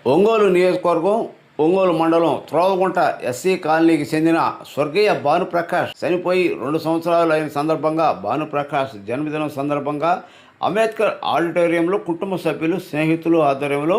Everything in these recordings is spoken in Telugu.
ఒంగోలు నియోజకవర్గం ఒంగోలు మండలం త్రోవగుంట ఎస్సీ కాలనీకి చెందిన స్వర్గీయ భానుప్రకాష్ చనిపోయి 2 సంవత్సరాలు అయిన సందర్భంగా భానుప్రకాష్ జన్మదినం సందర్భంగా అంబేద్కర్ ఆడిటోరియంలో కుటుంబ సభ్యులు స్నేహితులు ఆధ్వర్యంలో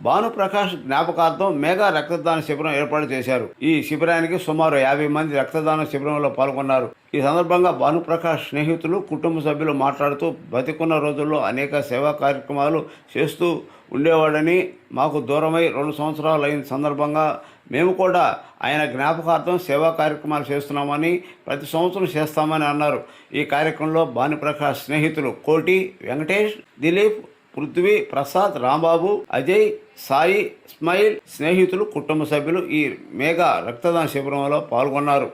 భానుప్రకాష్ జ్ఞాపకార్థం మెగా రక్తదాన శిబిరం ఏర్పాటు చేశారు. ఈ శిబిరానికి సుమారు 50 మంది రక్తదాన శిబిరంలో పాల్గొన్నారు. ఈ సందర్భంగా భానుప్రకాష్ స్నేహితులు కుటుంబ సభ్యులు మాట్లాడుతూ బతికున్న రోజుల్లో అనేక సేవా కార్యక్రమాలు చేస్తూ ఉండేవాడని, మాకు దూరమై 2 సంవత్సరాలు అయిన సందర్భంగా మేము కూడా ఆయన జ్ఞాపకార్థం సేవా కార్యక్రమాలు చేస్తున్నామని, ప్రతి సంవత్సరం చేస్తామని అన్నారు. ఈ కార్యక్రమంలో భానుప్రకాష్ స్నేహితులు కోటి, వెంకటేష్, దిలీప్, పృథ్వీ, ప్రసాద్, రాంబాబు, అజయ్, సాయి, ఇస్మాయిల్ స్నేహితులు కుటుంబ సభ్యులు ఈ మెగా రక్తదాన శిబిరంలో పాల్గొన్నారు.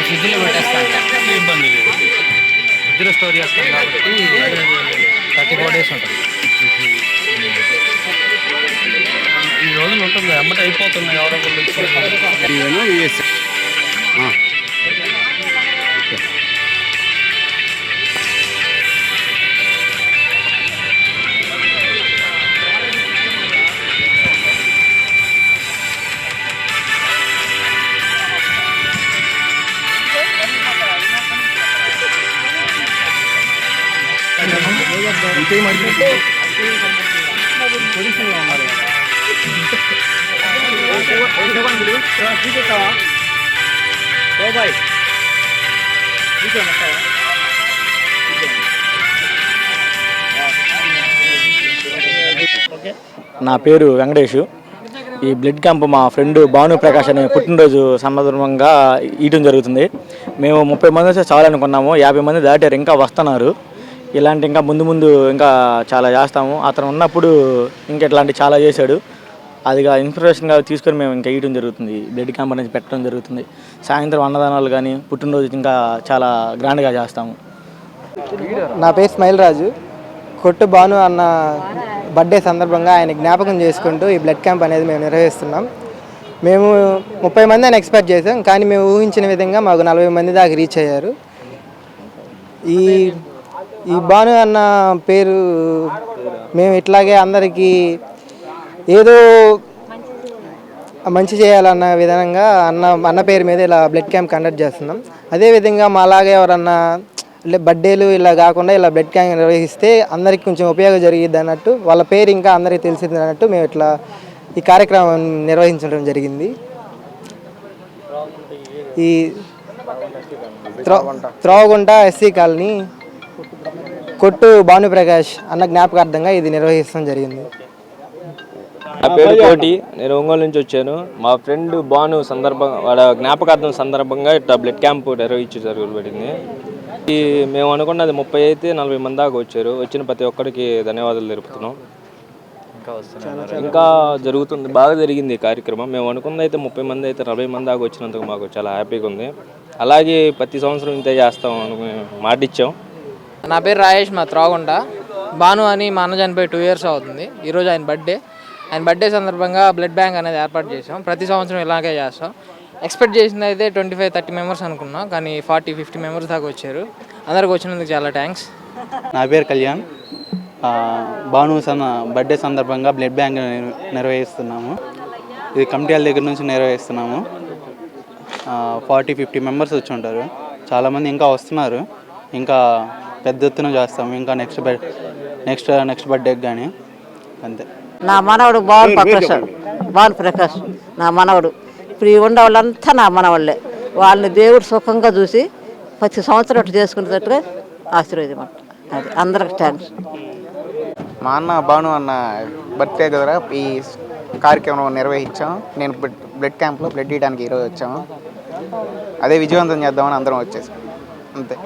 ఫ్రిడ్జ్లో పెట్టేస్తాను, ఇబ్బంది లేదు. ఫ్రిడ్జ్లో స్టోర్ చేస్తాను కాబట్టి 34 days ఉంటుంది. ఈ రోజులు ఉంటుంది, అమ్మట అయిపోతుంది. ఎవరో నా పేరు వెంకటేష్. ఈ బ్లడ్ క్యాంప్ మా ఫ్రెండ్ భానుప్రకాష్ అనే పుట్టినరోజు సందర్భంగా ఇవ్వడం జరుగుతుంది. మేము 30 మంది వస్తే చాలనుకున్నాము, 50 మంది దాటారు, ఇంకా వస్తున్నారు. ఇలాంటి ఇంకా ముందు ముందు ఇంకా చాలా చేస్తాము. అతను ఉన్నప్పుడు ఇంకా ఇట్లాంటి చాలా చేశాడు. అదిగా ఇన్స్పిరేషన్గా తీసుకొని మేము ఇంకా వేయడం జరుగుతుంది. బ్లడ్ క్యాంప్ అనేది పెట్టడం జరుగుతుంది. సాయంత్రం అన్నదానాలు కానీ పుట్టినరోజు ఇంకా చాలా గ్రాండ్గా చేస్తాము. నా పేరు స్మైల్ రాజు. కొట్టు భాను అన్న బర్త్డే సందర్భంగా ఆయన జ్ఞాపకం చేసుకుంటూ ఈ బ్లడ్ క్యాంప్ అనేది మేము నిర్వహిస్తున్నాం. మేము 30 మంది అని ఎక్స్పెక్ట్ చేసాం, కానీ మేము ఊహించిన విధంగా మాకు 40 మంది దాకా రీచ్ అయ్యారు. ఈ ఈ భాను అన్న పేరు మేము ఇట్లాగే అందరికీ ఏదో మంచి చేయాలన్న విధంగా అన్న పేరు మీద ఇలా బ్లడ్ క్యాంప్ కండక్ట్ చేస్తున్నాం. అదేవిధంగా మాలాగే ఎవరన్నా బర్త్డేలు ఇలా కాకుండా ఇలా బ్లడ్ క్యాంప్ నిర్వహిస్తే అందరికి కొంచెం ఉపయోగం జరిగిద్ది అన్నట్టు, వాళ్ళ పేరు ఇంకా అందరికీ తెలిసింది అన్నట్టు మేము ఇట్లా ఈ కార్యక్రమం నిర్వహించడం జరిగింది. ఈ త్రోవగుంట ఎస్సీ కాలనీ కొట్టు భానుప్రకాష్ అన్న జ్ఞాపకార్థంగా ఇది నిర్వహించడం జరిగింది. నా పేరు కోటి, నేను ఒంగోలు నుంచి వచ్చాను. మా ఫ్రెండ్ భాను వాళ్ళ జ్ఞాపకార్థం సందర్భంగా ఇట్లా బ్లడ్ క్యాంప్ నిర్వహించబడింది. ఈ మేము అనుకున్నది 30 అయితే 40 మంది దాకా వచ్చారు. వచ్చిన ప్రతి ఒక్కరికి ధన్యవాదాలు తెలుపుతున్నాం. ఇంకా జరుగుతుంది, బాగా జరిగింది ఈ కార్యక్రమం. మేము అనుకున్నది అయితే 30 మంది అయితే 40 మంది దాకా వచ్చినందుకు మాకు చాలా హ్యాపీగా ఉంది. అలాగే ప్రతి సంవత్సరం ఇంతే చేస్తాం అని మాట ఇచ్చాం. నా పేరు రాజేష్, మా త్రోగుంట. భాను అని మా అన్న చనిపోయి 2 years అవుతుంది. ఈరోజు ఆయన బర్త్డే సందర్భంగా బ్లడ్ బ్యాంక్ అనేది ఏర్పాటు చేసాం. ప్రతి సంవత్సరం ఇలాగే చేస్తాం. ఎక్స్పెక్ట్ చేసింది అయితే 25-30 మెంబర్స్ అనుకున్నాం, కానీ 40-50 మెంబర్స్ దాకా వచ్చారు. అందరికి వచ్చినందుకు చాలా థ్యాంక్స్. నా పేరు కళ్యాణ్. భాను బర్త్డే సందర్భంగా బ్లడ్ బ్యాంక్ నిర్వహిస్తున్నాము. ఇది కమిటీ వాళ్ళ దగ్గర నుంచి నిర్వహిస్తున్నాము. 40-50 మెంబర్స్ వచ్చి ఉంటారు. చాలామంది ఇంకా వస్తున్నారు. ఇంకా పెద్ద ఎత్తున చేస్తాము. ఇంకా నెక్స్ట్ బర్త్డేకి కానీ అంతే. నా మనవడు భాను ప్రకాష్ నా మనవడు. ఇప్పుడు ఈ ఉండే వాళ్ళంతా నా మనవాళ్ళే. వాళ్ళని దేవుడు సుఖంగా చూసి ప్రతి సంవత్సరం అట్లా చేసుకునేటట్టుగా ఆశీర్వదం. అది అందరికి థ్యాంక్స్. మా అన్న భాను అన్న బర్త్డే ద్వారా ఈ కార్యక్రమం నిర్వహించాం. నేను బ్లడ్ క్యాంప్లో బ్లడ్ ఇవ్వడానికి ఈరోజు వచ్చాము. అదే విజయవంతం చేద్దామని అందరం వచ్చేసాం అంతే.